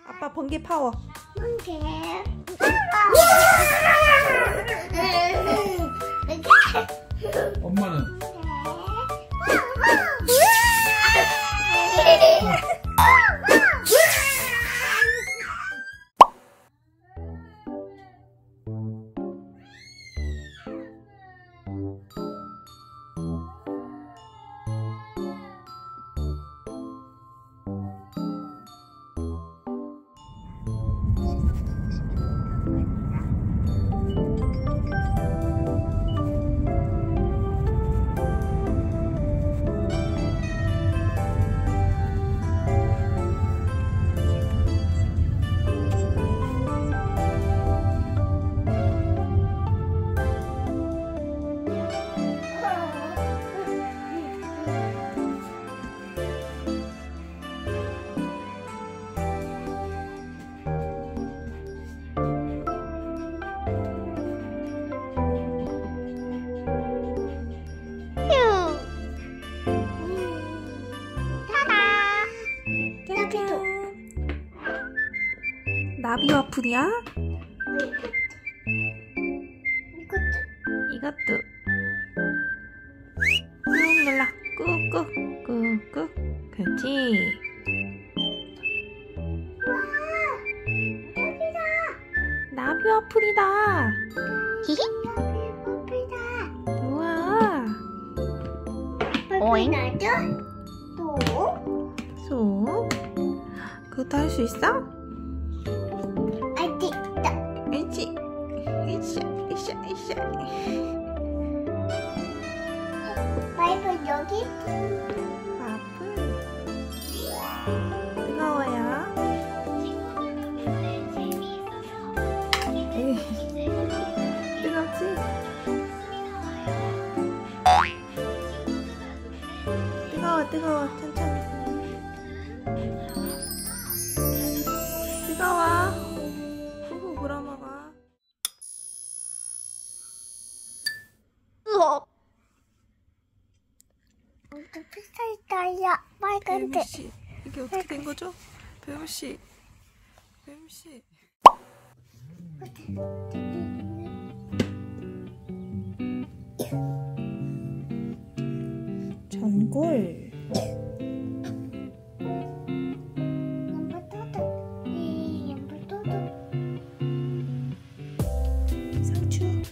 아빠 번개 파워. 번개. 엄마는? 나비 와플이야? 이것도. 꾹 눌러. 꾹꾹 꾹꾹. 그렇지. 나비 와플이다. 우와. 오잉. 또. 소. 그것도 할 수 있어? 있지. 이샤. 파이프 여기. 아프. 뜨거워요. 뜨겁지? 뜨거워. 천천히. 뜨거워. 후후 불어먹어. 비싸있다야 빨간데. 뱀씨, 이게 어떻게 된 거죠? 뱀씨. 전골. 상추. 물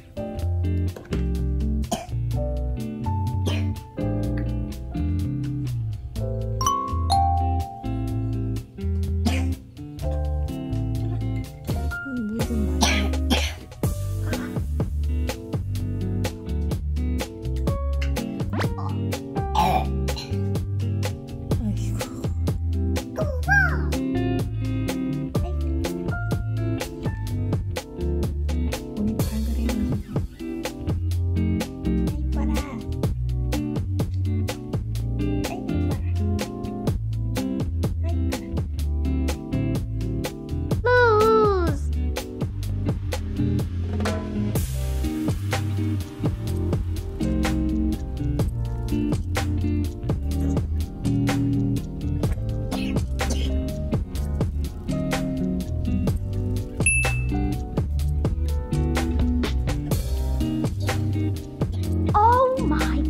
좀 많이.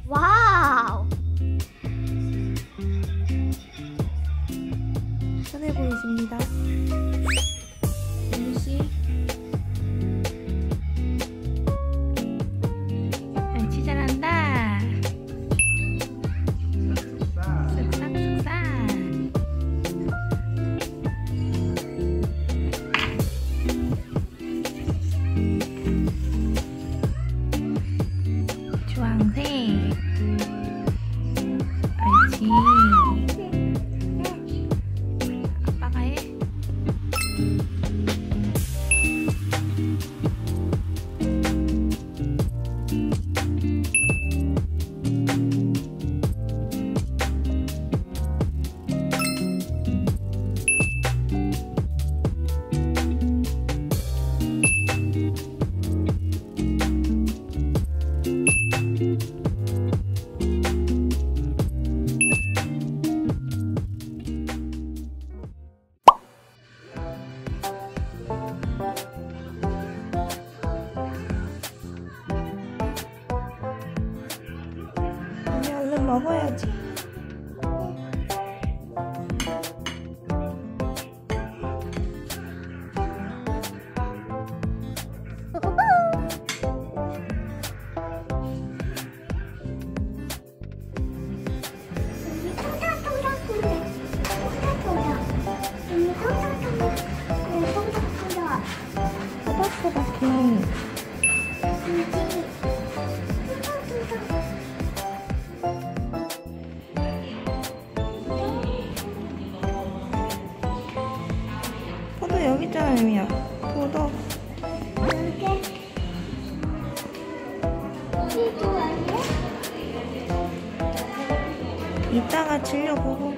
와우. 편해 보이십니다. 뱀씨. 뱀씨 잘한다. 쓱싹. 우리 얼른 먹어야지. 소박소박해. 포도 여기 있잖아, 유미야. 포도. 이따가 질려보고.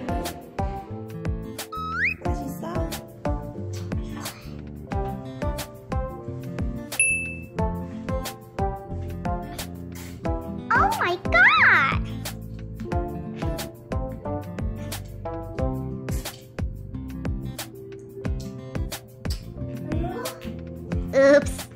맛있어? Oh my god! Oops.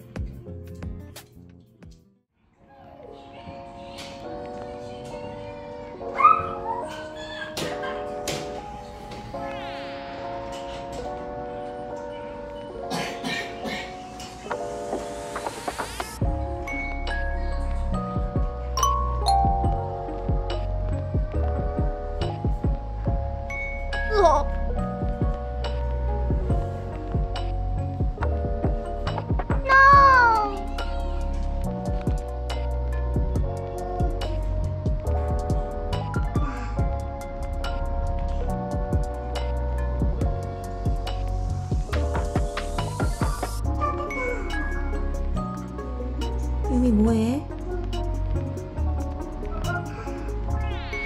유미 뭐해?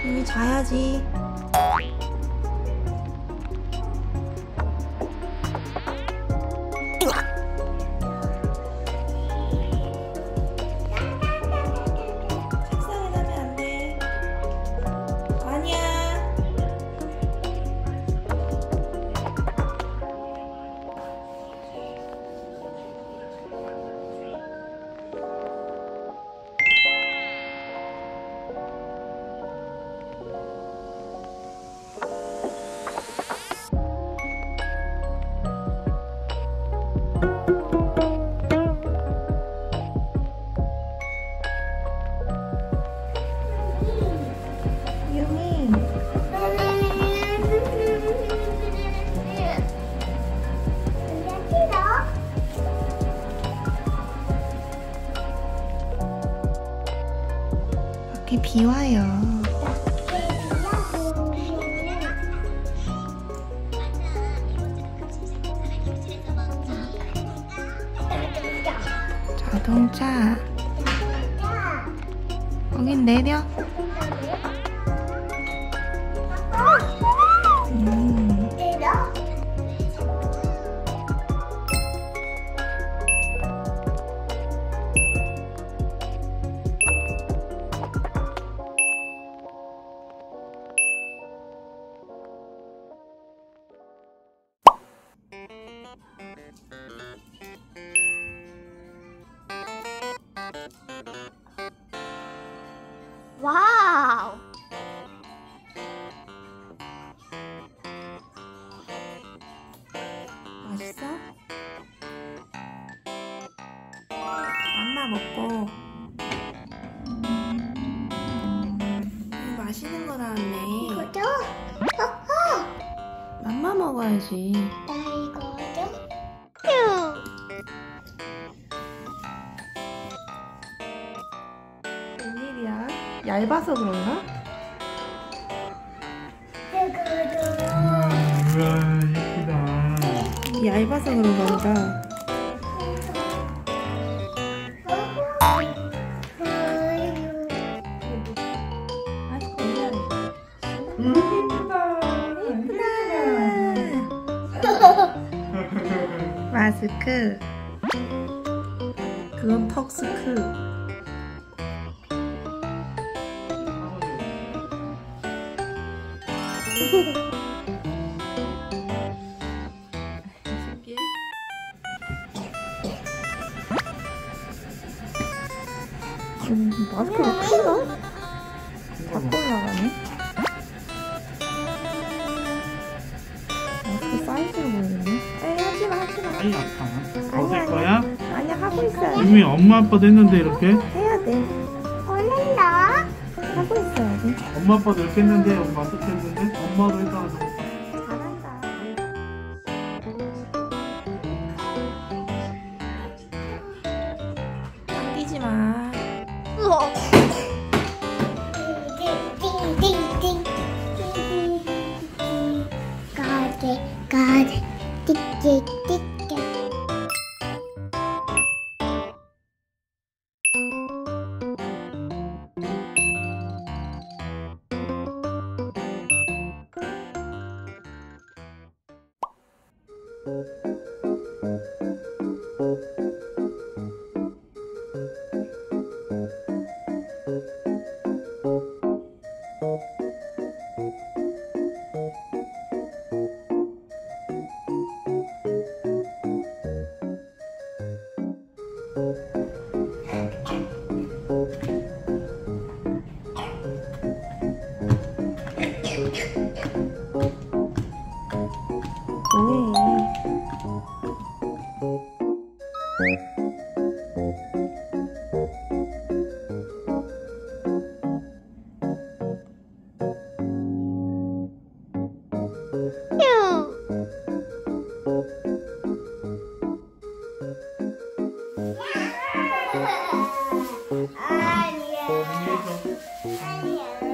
유미 자야지. 책상에 놔면 안 돼. 아니야. 유미. 밖에 비 와요. 자동차. 거긴 내려. 와우. 맛있어? 맘마 먹고. 맛있는 거 나왔네. 이거죠? 맘마 먹어야지. 나 이거죠? 웬일이야? 얇아서 그런가? 우와 예쁘다. 얇아서 그런가 보다. 마스크. 그건 턱스크. 마스크가 큰가? 작동이 올라가네. 마스크 사이즈를 모르겠네. 에이, 하지마. 아이 아파. 벗을 거야? 아니야, 하고 있어야지. 이미 엄마 아빠도 했는데 이렇게? 해야 돼. 올린다. 하고 있어야지. 엄마 아빠도 이렇게 했는데 엄마 어떻게 했는데? 엄마도 했다가 잘한다. 당기지 마. 우와. 띵띵띵띵. 가게. 띡띡띡.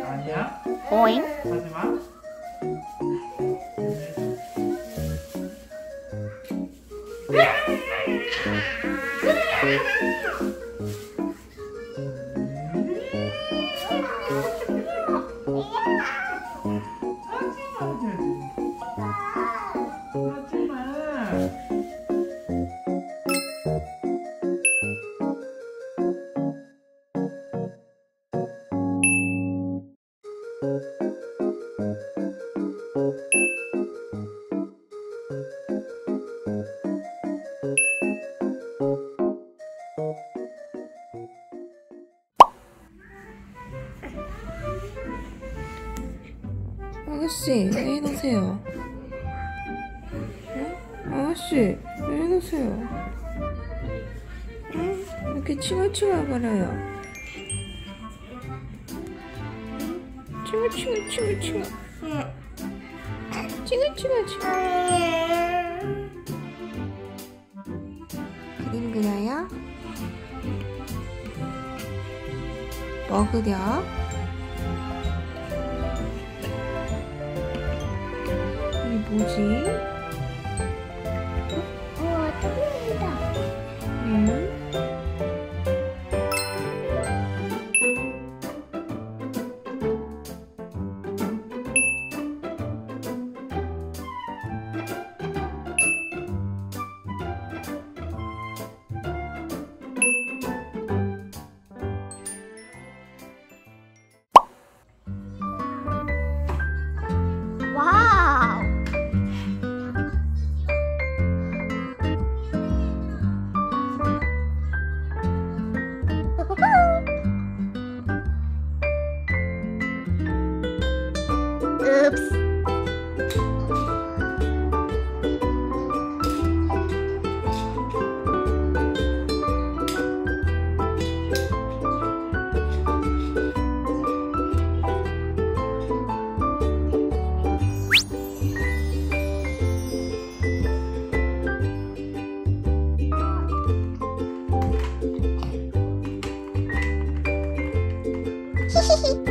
아니야? 오잉? 하지마. 아가씨, 왜 이러세요? 응? 아가씨, 왜 이러세요? 응? 이렇게 칭얼칭얼거려요. 칭얼칭얼. 응. 칭얼칭얼. 그림 그려요? 뭐 그려? 이게 뭐지? 우와, 뚫린다. 응? 와우. 읍스. 히히히.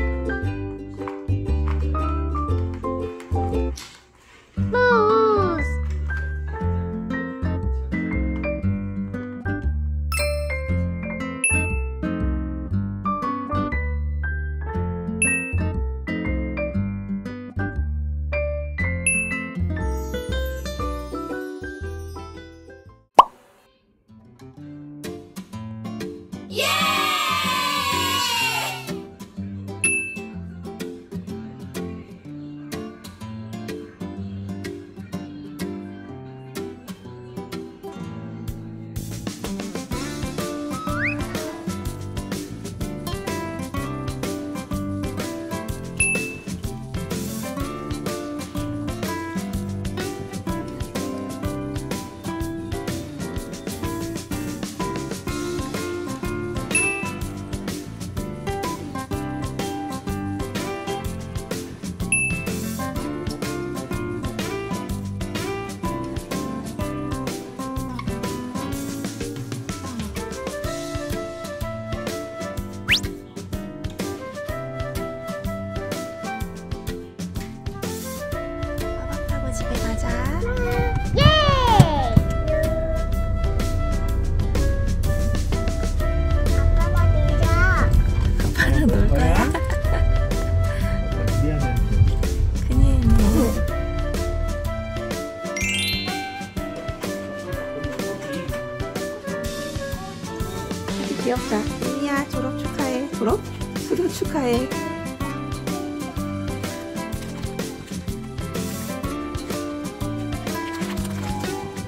축하해.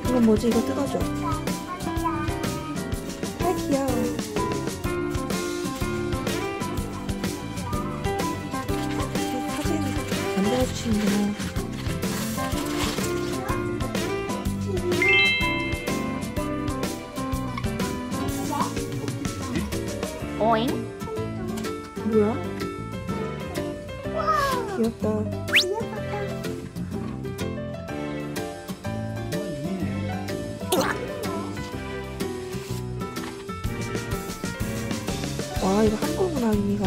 이건 뭐지? 이거 뜯어줘. 아, 귀여워. 사진 만들어주시는구나. 오잉? 뭐야? 귀엽다. 와, 이거 한 거구나, 유미가.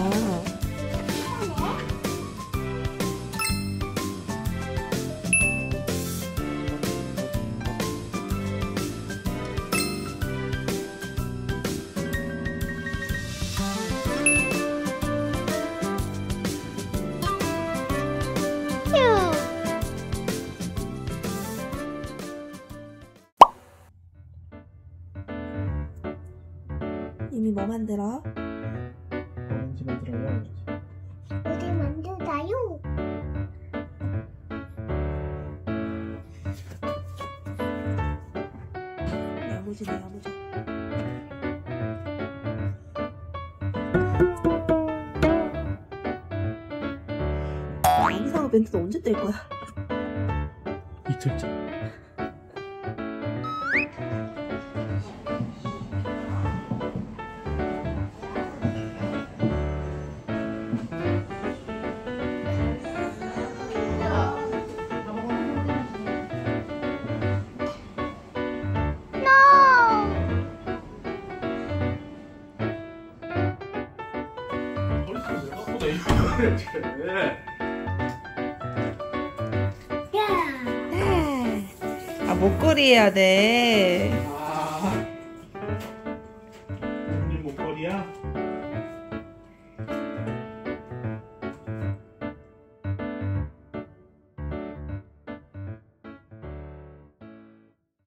유미 뭐 만들어? 오렌지 만들어요. 어디 만들어요? 야무지네, 야무져. 이상한 멘트는 언제 뗄 거야? 이틀째. 아, 목걸이 해야 돼.